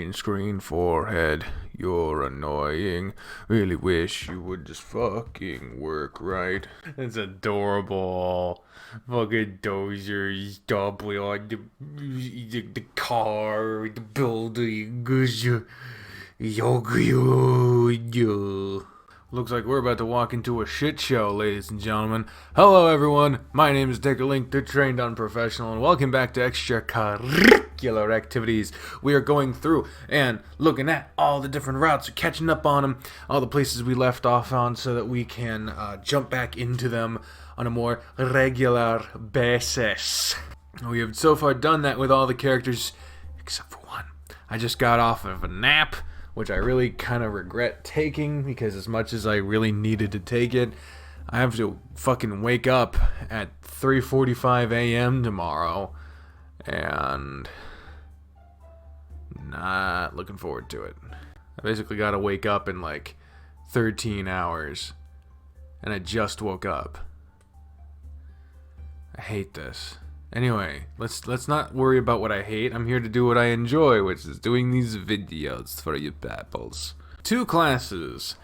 green screen forehead. You're annoying. Really wish you would just fucking work right. It's adorable. Fucking Dozer stomping on the car, the buildings. Looks like we're about to walk into a shit show, ladies and gentlemen. Hello, everyone. My name is Dicker Link, the trained unprofessional, and welcome back to Extracurricular Activities. We are going through and looking at all the different routes, catching up on them, all the places we left off on, so that we can jump back into them on a more regular basis. We have so far done that with all the characters, except for one. I just got off of a nap, which I really kind of regret taking, because as much as I really needed to take it, I have to fucking wake up at 3:45 a.m. tomorrow, and not looking forward to it. I basically got to wake up in like 13 hours, and I just woke up. I hate this. Anyway, let's not worry about what I hate. I'm here to do what I enjoy, which is doing these videos for you papples. 2 classes.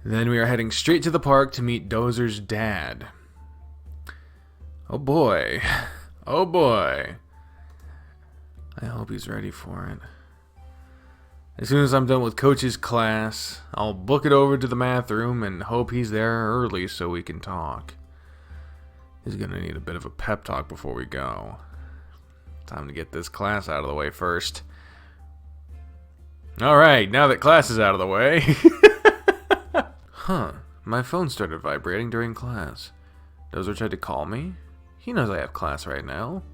Then we are heading straight to the park to meet Dozer's dad. Oh boy. Oh boy. I hope he's ready for it. As soon as I'm done with Coach's class, I'll book it over to the math room and hope he's there early so we can talk. He's gonna need a bit of a pep talk before we go. Time to get this class out of the way first. Alright, now that class is out of the way. Huh, my phone started vibrating during class. Dozer tried to call me? He knows I have class right now.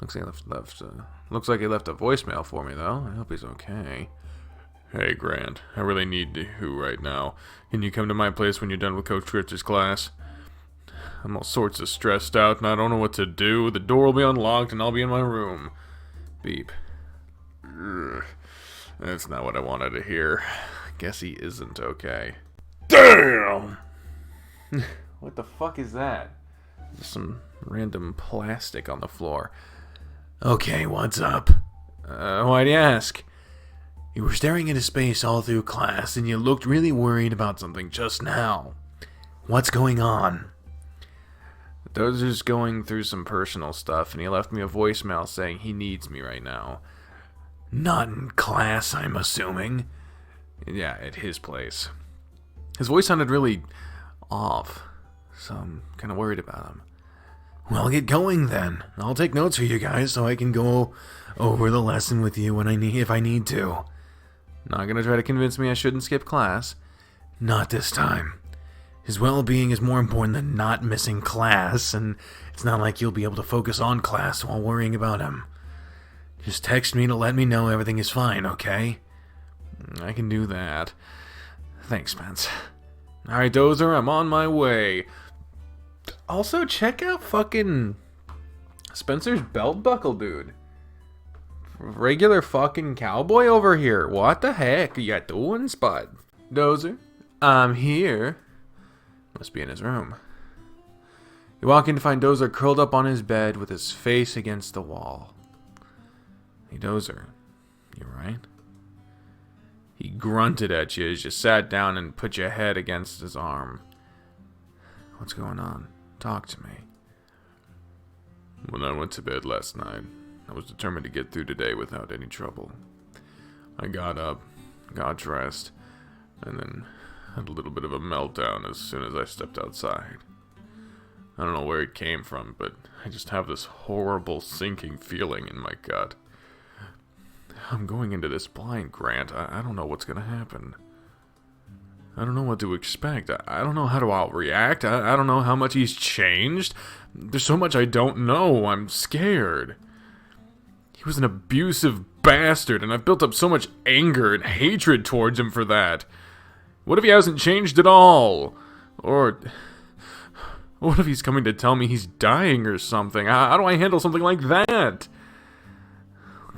Looks like he left a voicemail for me, though. I hope he's okay. Hey, Grant, I really need you right now. Can you come to my place when you're done with Coach Rich's class? I'm all sorts of stressed out and I don't know what to do. The door will be unlocked and I'll be in my room. Beep. Ugh. That's not what I wanted to hear. Guess he isn't okay. Damn! What the fuck is that? Just some random plastic on the floor. Okay, what's up? Why'd you ask? You were staring into space all through class and you looked really worried about something just now. What's going on? Dozer's going through some personal stuff, and he left me a voicemail saying he needs me right now. Not in class, I'm assuming. Yeah, at his place. His voice sounded really off, so I'm kind of worried about him. Well, get going then. I'll take notes for you guys so I can go over the lesson with you if I need to. Not gonna try to convince me I shouldn't skip class. Not this time. His well-being is more important than not missing class, and it's not like you'll be able to focus on class while worrying about him. Just text me to let me know everything is fine, okay? I can do that. Thanks, Spence. Alright, Dozer, I'm on my way. Also, check out fucking Spencer's belt buckle, dude. Regular fucking cowboy over here. What the heck are you doing, Spud? Dozer, I'm here. Must be in his room. You walk in to find Dozer curled up on his bed with his face against the wall. Hey, Dozer, you right? He grunted at you as you sat down and put your head against his arm. What's going on? Talk to me. When I went to bed last night, I was determined to get through today without any trouble. I got up, got dressed, and then had a little bit of a meltdown as soon as I stepped outside. I don't know where it came from, but I just have this horrible sinking feeling in my gut. I'm going into this blind, Grant. I don't know what's gonna happen. I don't know what to expect. I don't know how to outreact. I don't know how much he's changed. There's so much I don't know. I'm scared. He was an abusive bastard, and I've built up so much anger and hatred towards him for that. What if he hasn't changed at all? Or what if he's coming to tell me he's dying or something? How do I handle something like that?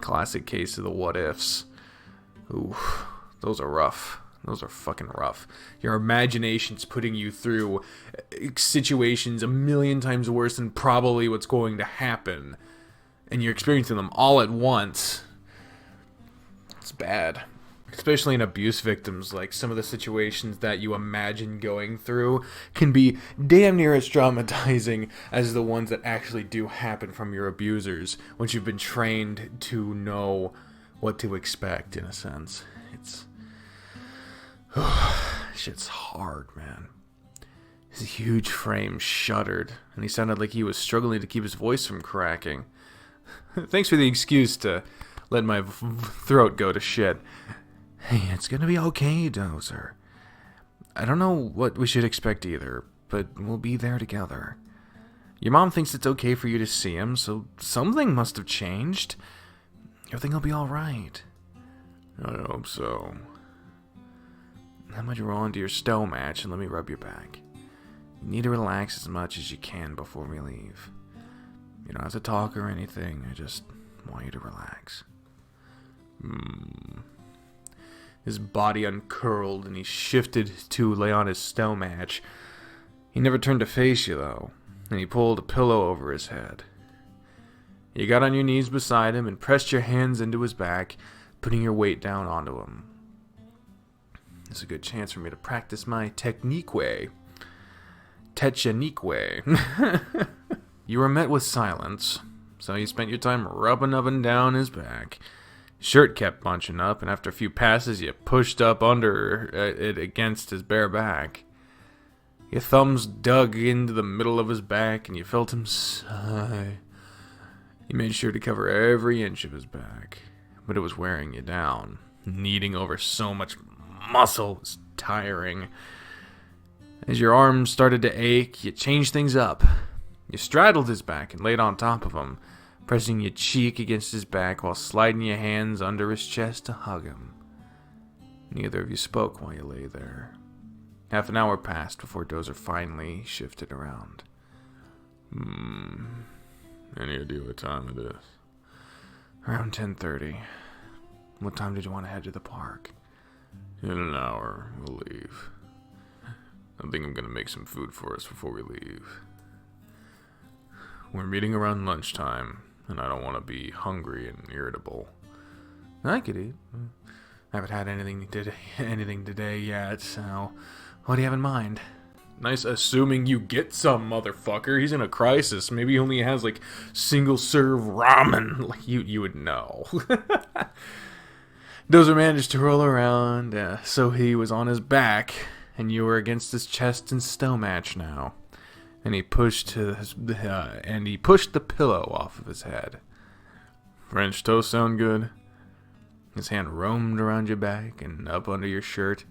Classic case of the what ifs. Ooh, those are rough. Those are fucking rough. Your imagination's putting you through situations a million times worse than probably what's going to happen. And you're experiencing them all at once. It's bad. Especially in abuse victims, like some of the situations that you imagine going through can be damn near as traumatizing as the ones that actually do happen from your abusers once you've been trained to know what to expect, in a sense. It's... shit's hard, man. His huge frame shuddered, and he sounded like he was struggling to keep his voice from cracking. Thanks for the excuse to let my throat go to shit. Hey, it's gonna be okay, Dozer. I don't know what we should expect either, but we'll be there together. Your mom thinks it's okay for you to see him, so something must have changed. Everything will be alright. I hope so. How about you roll into your stow match and let me rub your back? You need to relax as much as you can before we leave. You don't have to talk or anything, I just want you to relax. His body uncurled and he shifted to lay on his stow match. He never turned to face you, though, and he pulled a pillow over his head. You got on your knees beside him and pressed your hands into his back, putting your weight down onto him. It's a good chance for me to practice my technique. You were met with silence, so you spent your time rubbing up and down his back. Shirt kept bunching up, and after a few passes, you pushed up under it against his bare back. Your thumbs dug into the middle of his back, and you felt him sigh. You made sure to cover every inch of his back, but it was wearing you down. Kneading over so much muscle was tiring. As your arms started to ache, you changed things up. You straddled his back and laid on top of him, pressing your cheek against his back while sliding your hands under his chest to hug him. Neither of you spoke while you lay there. Half an hour passed before Dozer finally shifted around. Any idea what time it is? Around 10:30. What time did you want to head to the park? In an hour, we'll leave. I think I'm going to make some food for us before we leave. We're meeting around lunchtime, and I don't want to be hungry and irritable. I could eat. I haven't had anything today yet, so what do you have in mind? Nice assuming you get some, motherfucker. He's in a crisis. Maybe he only has, like, single-serve ramen. Like, you would know. Dozer managed to roll around, so he was on his back, and you were against his chest and stow match now. And he pushed the pillow off of his head. French toast sound good? His hand roamed around your back and up under your shirt.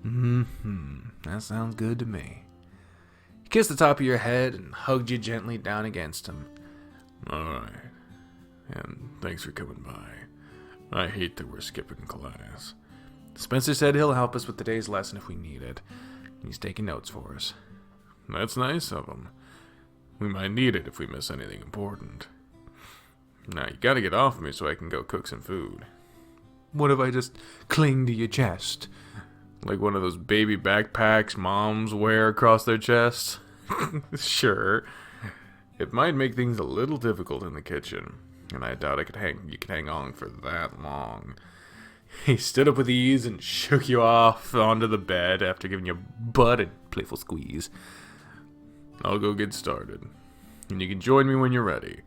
That sounds good to me. He kissed the top of your head and hugged you gently down against him. Alright. And thanks for coming by. I hate that we're skipping class. Spencer said he'll help us with today's lesson if we need it. He's taking notes for us. That's nice of him. We might need it if we miss anything important. Now, you gotta get off me so I can go cook some food. What if I just cling to your chest? Like one of those baby backpacks moms wear across their chests? Sure. It might make things a little difficult in the kitchen, and I doubt you could hang on for that long. He stood up with ease and shook you off onto the bed after giving your butt a playful squeeze. I'll go get started, and you can join me when you're ready.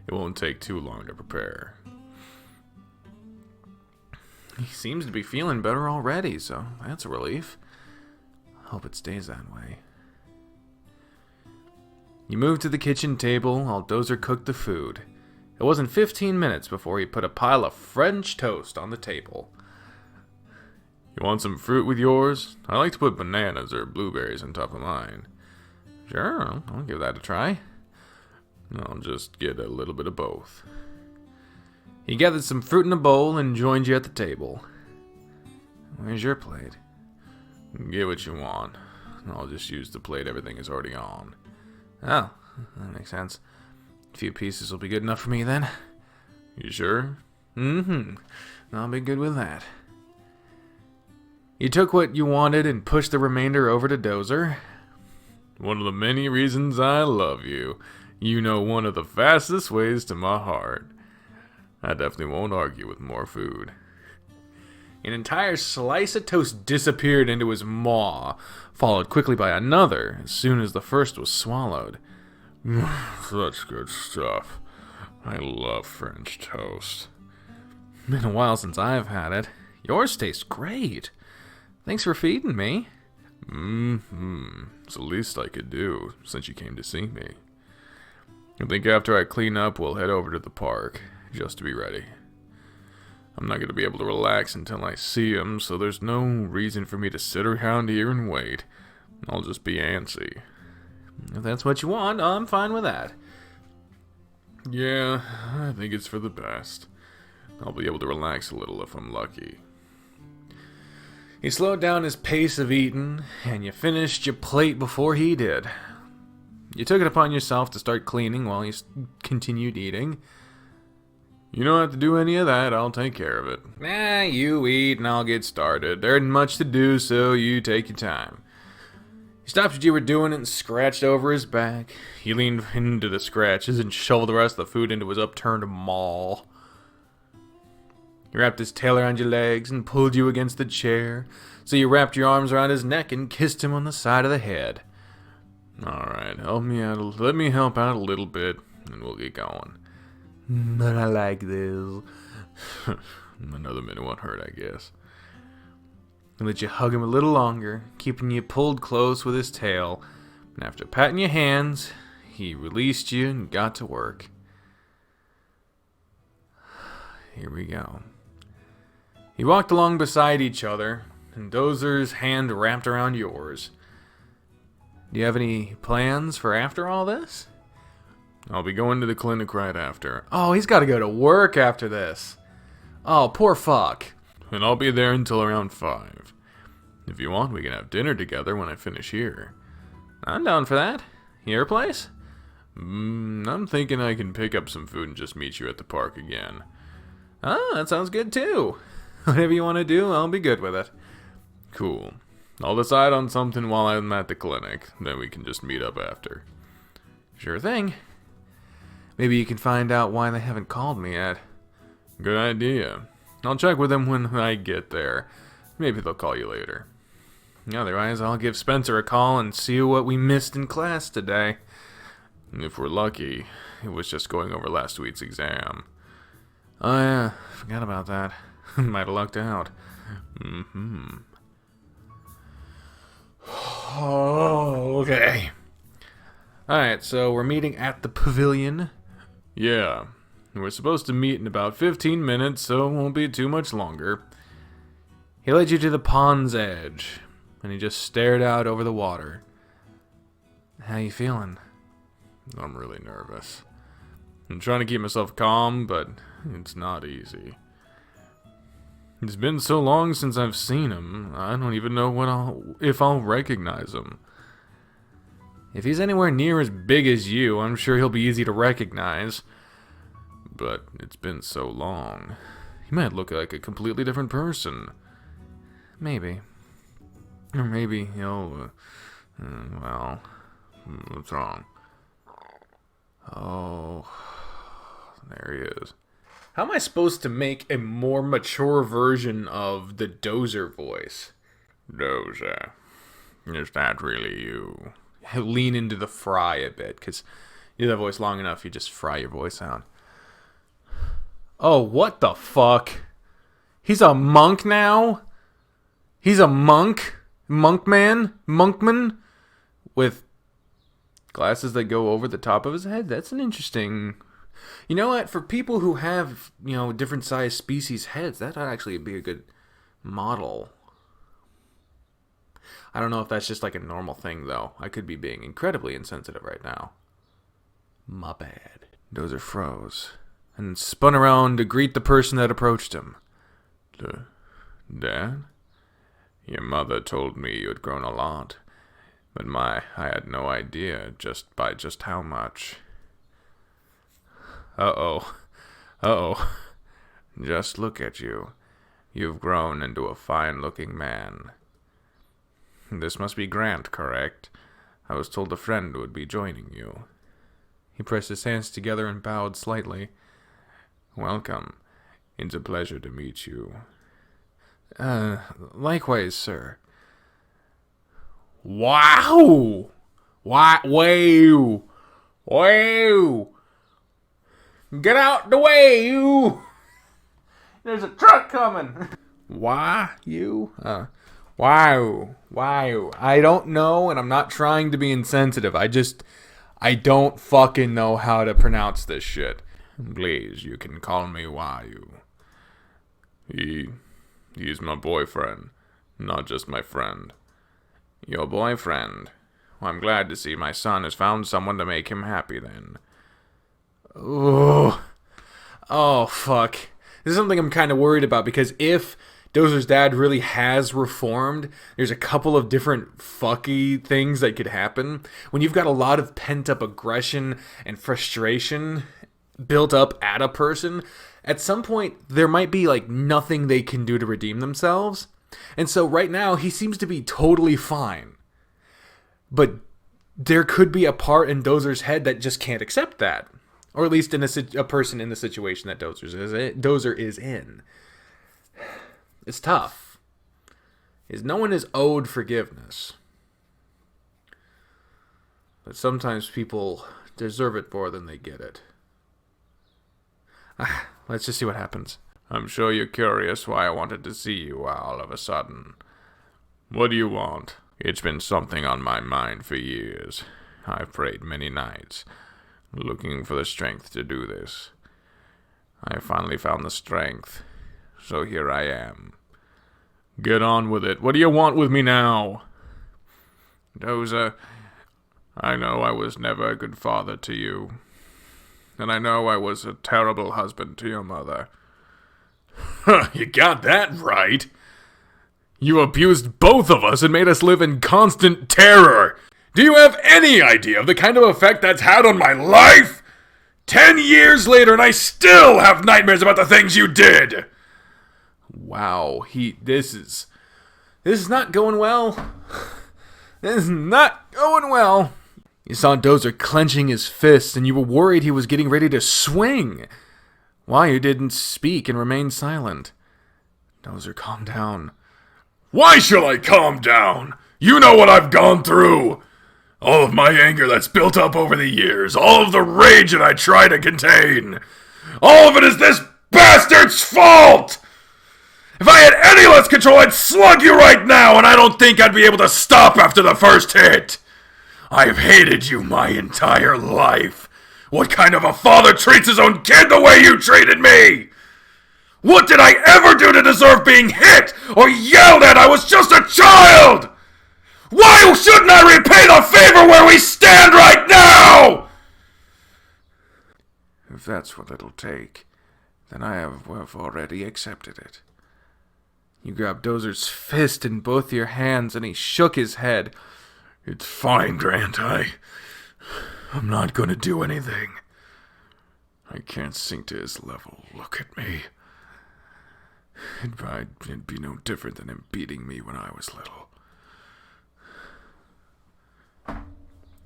It won't take too long to prepare. He seems to be feeling better already, so that's a relief. I hope it stays that way. You moved to the kitchen table while Dozer cooked the food. It wasn't 15 minutes before he put a pile of French toast on the table. You want some fruit with yours? I like to put bananas or blueberries on top of mine. Sure, I'll give that a try. I'll just get a little bit of both. He gathered some fruit in a bowl and joined you at the table. Where's your plate? Get what you want. I'll just use the plate everything is already on. Oh, that makes sense. A few pieces will be good enough for me then. You sure? I'll be good with that. You took what you wanted and pushed the remainder over to Dozer. One of the many reasons I love you. You know one of the fastest ways to my heart. I definitely won't argue with more food. An entire slice of toast disappeared into his maw, followed quickly by another as soon as the first was swallowed. Such good stuff. I love French toast. Been a while since I've had it. Yours tastes great. Thanks for feeding me. It's the least I could do since you came to see me. I think after I clean up, we'll head over to the park, just to be ready. I'm not going to be able to relax until I see him, so there's no reason for me to sit around here and wait. I'll just be antsy. If that's what you want, I'm fine with that. Yeah, I think it's for the best. I'll be able to relax a little if I'm lucky. He slowed down his pace of eating, and you finished your plate before he did. You took it upon yourself to start cleaning while you continued eating. You don't have to do any of that, I'll take care of it. You eat and I'll get started. There isn't much to do, so you take your time. He stopped what you were doing and scratched over his back. He leaned into the scratches and shoveled the rest of the food into his upturned maw. He wrapped his tail around your legs and pulled you against the chair, so you wrapped your arms around his neck and kissed him on the side of the head. Alright, help me out. Let me help out a little bit, and we'll get going. But I like this. Another minute won't hurt, I guess. He let you hug him a little longer, keeping you pulled close with his tail, and after patting your hands, he released you and got to work. Here we go. You walked along beside each other, and Dozer's hand wrapped around yours. Do you have any plans for after all this? I'll be going to the clinic right after. Oh, he's got to go to work after this. Oh, poor fuck. And I'll be there until around 5. If you want, we can have dinner together when I finish here. I'm down for that. Your place? I'm thinking I can pick up some food and just meet you at the park again. Ah, that sounds good too. Whatever you want to do, I'll be good with it. Cool. I'll decide on something while I'm at the clinic, then we can just meet up after. Sure thing. Maybe you can find out why they haven't called me yet. Good idea. I'll check with them when I get there. Maybe they'll call you later. Otherwise, I'll give Spencer a call and see what we missed in class today. If we're lucky, it was just going over last week's exam. Oh yeah, forgot about that. Might have lucked out. Oh, okay. Alright, so we're meeting at the pavilion. Yeah, we're supposed to meet in about 15 minutes, so it won't be too much longer. He led you to the pond's edge, and he just stared out over the water. How you feeling? I'm really nervous. I'm trying to keep myself calm, but it's not easy. It's been so long since I've seen him, I don't even know if I'll recognize him. If he's anywhere near as big as you, I'm sure he'll be easy to recognize. But it's been so long. He might look like a completely different person. Maybe. Or maybe he'll... well... what's wrong? Oh... there he is. How am I supposed to make a more mature version of the Dozer voice? Dozer. Is that really you? Lean into the fry a bit, because you do that voice long enough, you just fry your voice out. Oh, what the fuck? He's a monk now? He's a monk? Monkman? With glasses that go over the top of his head? That's an interesting... You know what? For people who have, different size species heads, that would actually be a good model. I don't know if that's just like a normal thing, though. I could be being incredibly insensitive right now. My bad. Dozer froze, and spun around to greet the person that approached him. Dad? Your mother told me you had grown a lot, but I had no idea just how much. Uh-oh. Just look at you. You've grown into a fine-looking man. This must be Grant, correct? I was told a friend would be joining you. He pressed his hands together and bowed slightly. Welcome. It's a pleasure to meet you. Likewise, sir. Wow! Wow! Wow! Get out the way, you! There's a truck coming! Why, you? Wow. I don't know, and I'm not trying to be insensitive. I don't fucking know how to pronounce this shit. Please, you can call me Wayu. He's my boyfriend, not just my friend. Your boyfriend? Well, I'm glad to see my son has found someone to make him happy then. Oh, fuck. This is something I'm kind of worried about, because if Dozer's dad really has reformed, there's a couple of different fucky things that could happen. When you've got a lot of pent-up aggression and frustration built up at a person, at some point there might be like nothing they can do to redeem themselves. And so right now he seems to be totally fine. But there could be a part in Dozer's head that just can't accept that. Or at least in a person in the situation that Dozer is in. It's tough. No one is owed forgiveness. But sometimes people deserve it more than they get it. Let's just see what happens. I'm sure you're curious why I wanted to see you all of a sudden. What do you want? It's been something on my mind for years. I've prayed many nights, looking for the strength to do this. I finally found the strength, so here I am. Get on with it. What do you want with me now? Dozer, I know I was never a good father to you. And I know I was a terrible husband to your mother. You got that right. You abused both of us and made us live in constant terror. Do you have any idea of the kind of effect that's had on my life? 10 years later and I still have nightmares about the things you did. Wow, this is not going well. This is not going well. You saw Dozer clenching his fist, and you were worried he was getting ready to swing. Why you didn't speak and remain silent? Dozer, calm down. Why shall I calm down? You know what I've gone through. All of my anger that's built up over the years. All of the rage that I try to contain. All of it is this bastard's fault! If I had any less control, I'd slug you right now, and I don't think I'd be able to stop after the first hit. I've hated you my entire life. What kind of a father treats his own kid the way you treated me? What did I ever do to deserve being hit or yelled at? I was just a child! Why shouldn't I repay the favor where we stand right now? If that's what it'll take, then I have already accepted it. You grabbed Dozer's fist in both your hands and he shook his head. It's fine, Grant. I'm not going to do anything. I can't sink to his level. Look at me. It'd be no different than him beating me when I was little.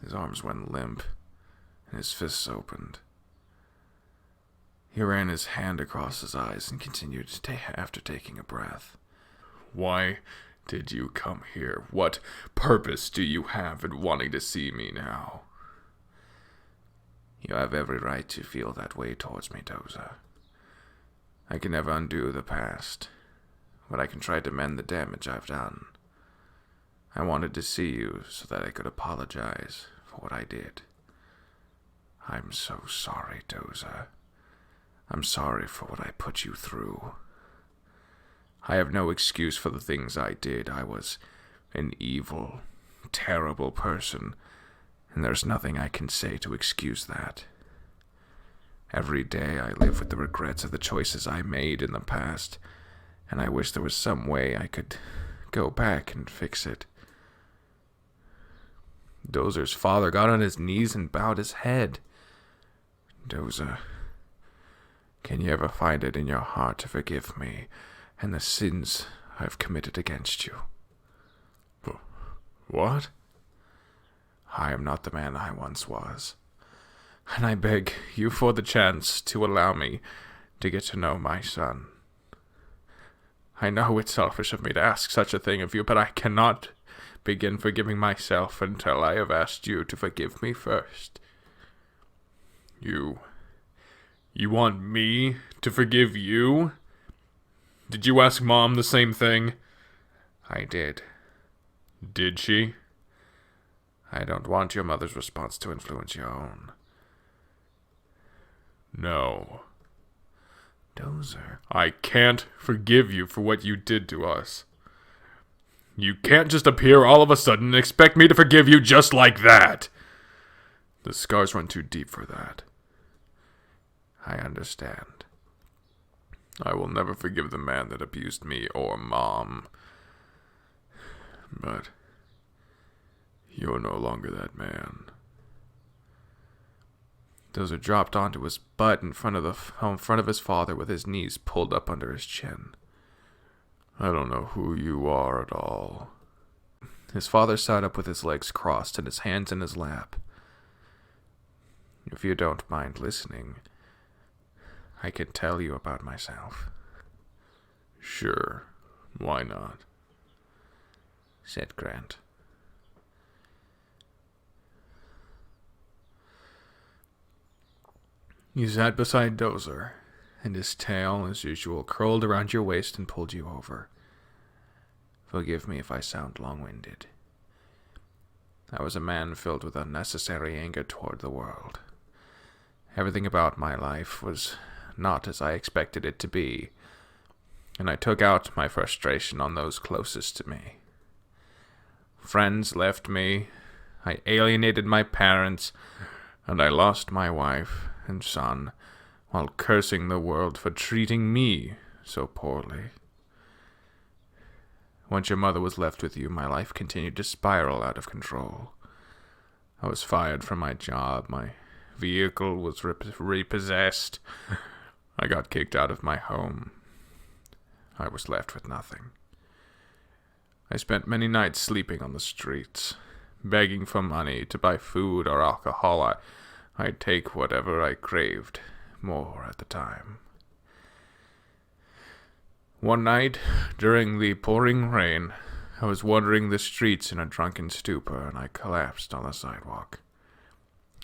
His arms went limp, and his fists opened. He ran his hand across his eyes and continued after taking a breath. Why did you come here? What purpose do you have in wanting to see me now? You have every right to feel that way towards me, Dozer. I can never undo the past, but I can try to mend the damage I've done. I wanted to see you so that I could apologize for what I did. I'm so sorry, Dozer. I'm sorry for what I put you through. I have no excuse for the things I did. I was an evil, terrible person, and there's nothing I can say to excuse that. Every day I live with the regrets of the choices I made in the past, and I wish there was some way I could go back and fix it. Dozer's father got on his knees and bowed his head. Dozer, can you ever find it in your heart to forgive me and the sins I've committed against you? What? I am not the man I once was, and I beg you for the chance to allow me to get to know my son. I know it's selfish of me to ask such a thing of you, but I cannot begin forgiving myself until I have asked you to forgive me first. You want me to forgive you? Did you ask Mom the same thing? I did. Did she? I don't want your mother's response to influence your own. No. Dozer. I can't forgive you for what you did to us. You can't just appear all of a sudden and expect me to forgive you just like that. The scars run too deep for that. I understand. I will never forgive the man that abused me or Mom. But you're no longer that man. Dozer dropped onto his butt in front of his father with his knees pulled up under his chin. I don't know who you are at all. His father sat up with his legs crossed and his hands in his lap. If you don't mind listening, I can tell you about myself. Sure, why not? Said Grant. You sat beside Dozer, and his tail, as usual, curled around your waist and pulled you over. Forgive me if I sound long-winded. I was a man filled with unnecessary anger toward the world. Everything about my life was not as I expected it to be, and I took out my frustration on those closest to me. Friends left me, I alienated my parents, and I lost my wife and son, while cursing the world for treating me so poorly. Once your mother was left with you, my life continued to spiral out of control. I was fired from my job, my vehicle was repossessed, I got kicked out of my home. I was left with nothing. I spent many nights sleeping on the streets, begging for money to buy food or alcohol. I'd take whatever I craved, more at the time. One night, during the pouring rain, I was wandering the streets in a drunken stupor, and I collapsed on the sidewalk.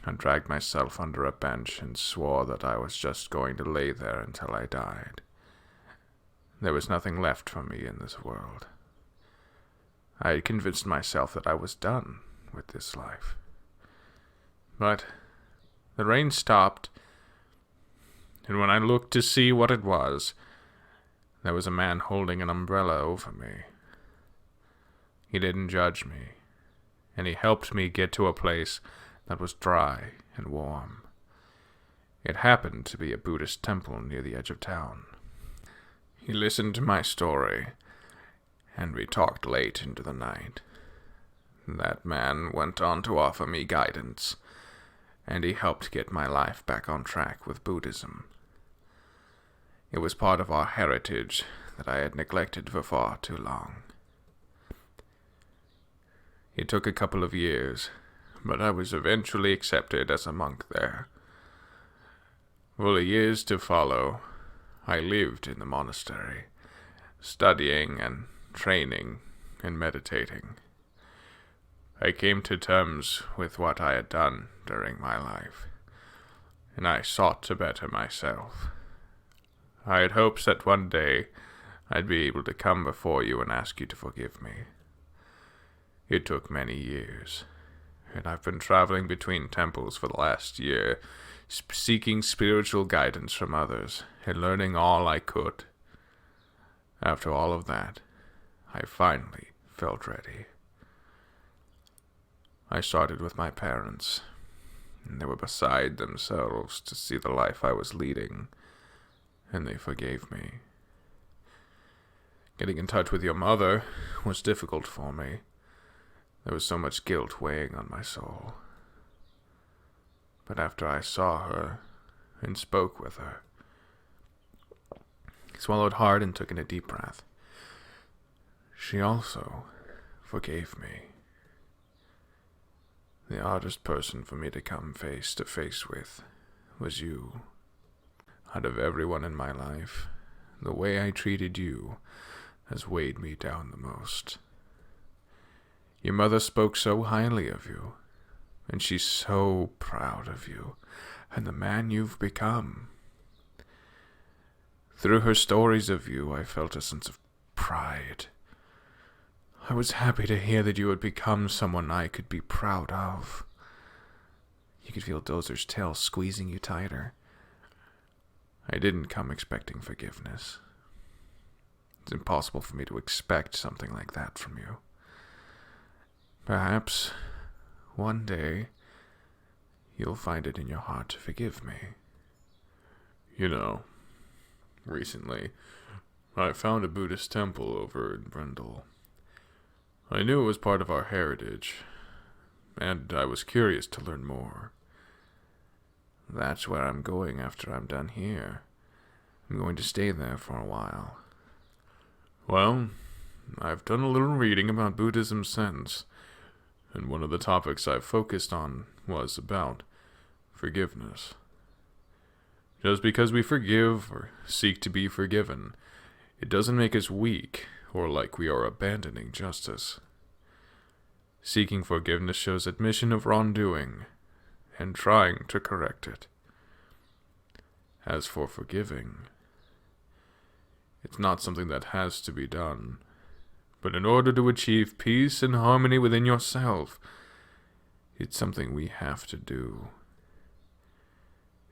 I dragged myself under a bench and swore that I was just going to lay there until I died. There was nothing left for me in this world. I had convinced myself that I was done with this life. But the rain stopped, and when I looked to see what it was, there was a man holding an umbrella over me. He didn't judge me, and he helped me get to a place that was dry and warm. It happened to be a Buddhist temple near the edge of town. He listened to my story, and we talked late into the night. That man went on to offer me guidance, and he helped get my life back on track with Buddhism. It was part of our heritage that I had neglected for far too long. It took a couple of years, but I was eventually accepted as a monk there. For the years to follow, I lived in the monastery, studying and training and meditating. I came to terms with what I had done during my life, and I sought to better myself. I had hopes that one day I'd be able to come before you and ask you to forgive me. It took many years, and I've been traveling between temples for the last year, seeking spiritual guidance from others and learning all I could. After all of that, I finally felt ready. I started with my parents, and they were beside themselves to see the life I was leading, and they forgave me. Getting in touch with your mother was difficult for me. There was so much guilt weighing on my soul. But after I saw her and spoke with her, I swallowed hard and took in a deep breath. She also forgave me. The hardest person for me to come face to face with was you. Out of everyone in my life, the way I treated you has weighed me down the most. Your mother spoke so highly of you, and she's so proud of you and the man you've become. Through her stories of you, I felt a sense of pride. I was happy to hear that you had become someone I could be proud of. You could feel Dozer's tail squeezing you tighter. I didn't come expecting forgiveness. It's impossible for me to expect something like that from you. Perhaps one day you'll find it in your heart to forgive me. You know, recently I found a Buddhist temple over in Brundle. I knew it was part of our heritage, and I was curious to learn more. That's where I'm going after I'm done here. I'm going to stay there for a while. Well, I've done a little reading about Buddhism since, and one of the topics I've focused on was about forgiveness. Just because we forgive or seek to be forgiven, it doesn't make us weak or like we are abandoning justice. Seeking forgiveness shows admission of wrongdoing and trying to correct it. As for forgiving, it's not something that has to be done, but in order to achieve peace and harmony within yourself, it's something we have to do.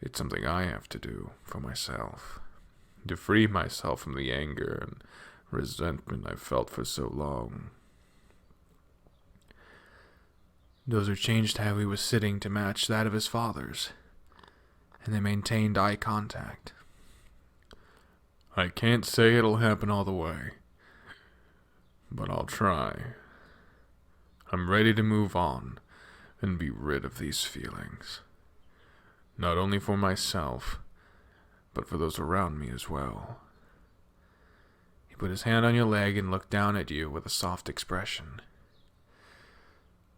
It's something I have to do for myself, to free myself from the anger and resentment I've felt for so long. Dozer changed how he was sitting to match that of his father's, and they maintained eye contact. I can't say it'll happen all the way, but I'll try. I'm ready to move on and be rid of these feelings. Not only for myself, but for those around me as well. He put his hand on your leg and looked down at you with a soft expression.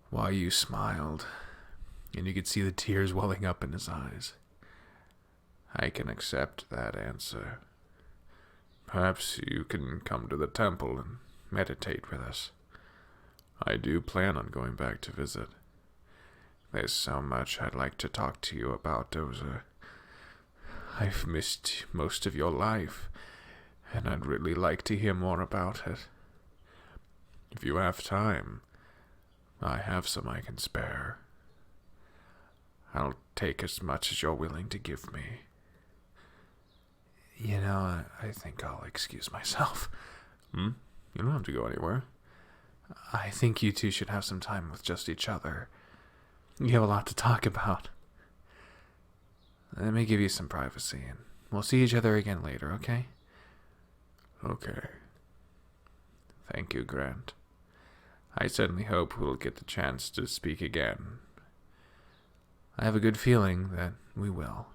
Why, you smiled, and you could see the tears welling up in his eyes. I can accept that answer. Perhaps you can come to the temple and meditate with us. I do plan on going back to visit. There's so much I'd like to talk to you about, Dozer. I've missed most of your life, and I'd really like to hear more about it. If you have time, I have some I can spare. I'll take as much as you're willing to give me. You know, I think I'll excuse myself. You don't have to go anywhere. I think you two should have some time with just each other. You have a lot to talk about. Let me give you some privacy, and we'll see each other again later, okay? Okay. Thank you, Grant. I certainly hope we'll get the chance to speak again. I have a good feeling that we will.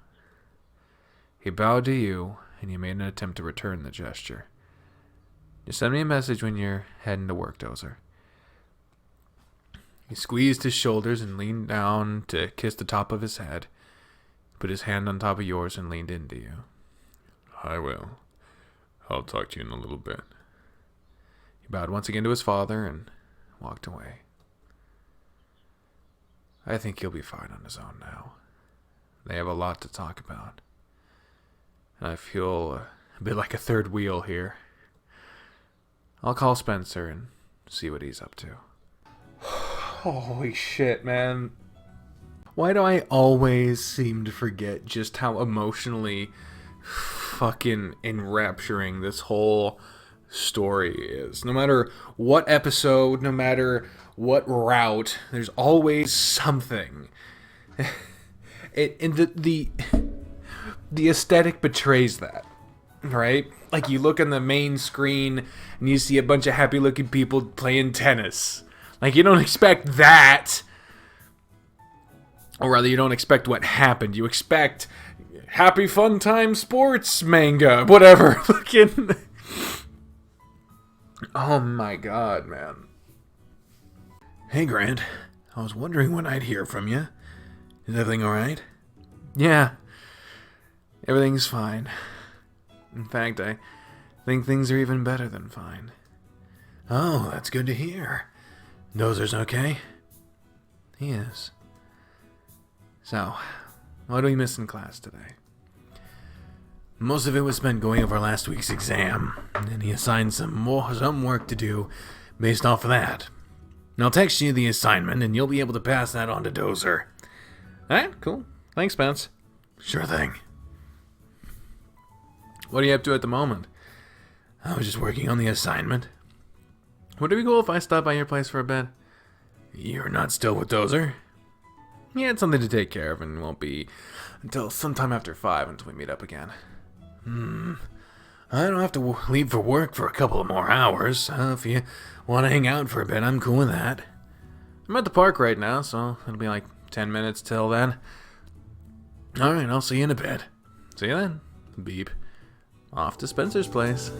He bowed to you, and you made an attempt to return the gesture. Just send me a message when you're heading to work, Dozer. He squeezed his shoulders and leaned down to kiss the top of his head. He put his hand on top of yours and leaned into you. I will. I'll talk to you in a little bit. He bowed once again to his father and walked away. I think he'll be fine on his own now. They have a lot to talk about. And I feel a bit like a third wheel here. I'll call Spencer and see what he's up to. Holy shit, man. Why do I always seem to forget just how emotionally fucking enrapturing this whole story is? No matter what episode, no matter what route, there's always something. And the aesthetic betrays that, right? Like, you look on the main screen and you see a bunch of happy-looking people playing tennis. Like, you don't expect that. Or rather, you don't expect what happened. You expect happy fun time sports manga, whatever. Fucking. Oh my god, man. Hey, Grant. I was wondering when I'd hear from you. Is everything alright? Yeah. Everything's fine. In fact, I Think things are even better than fine. Oh, that's good to hear. Dozer's okay? He is. So, what do we miss in class today? Most of it was spent going over last week's exam, and he assigned some work to do based off of that. And I'll text you the assignment, and you'll be able to pass that on to Dozer. Alright, cool. Thanks, Spence. Sure thing. What are you up to at the moment? I was just working on the assignment. Would it be cool if I stopped by your place for a bit? You're not still with Dozer? He had something to take care of and won't be until sometime after 5 until we meet up again. I don't have to leave for work for a couple of more hours. If you want to hang out for a bit, I'm cool with that. I'm at the park right now, so it'll be like 10 minutes till then. Alright, I'll see you in a bit. See you then. Beep. Off to Spencer's place.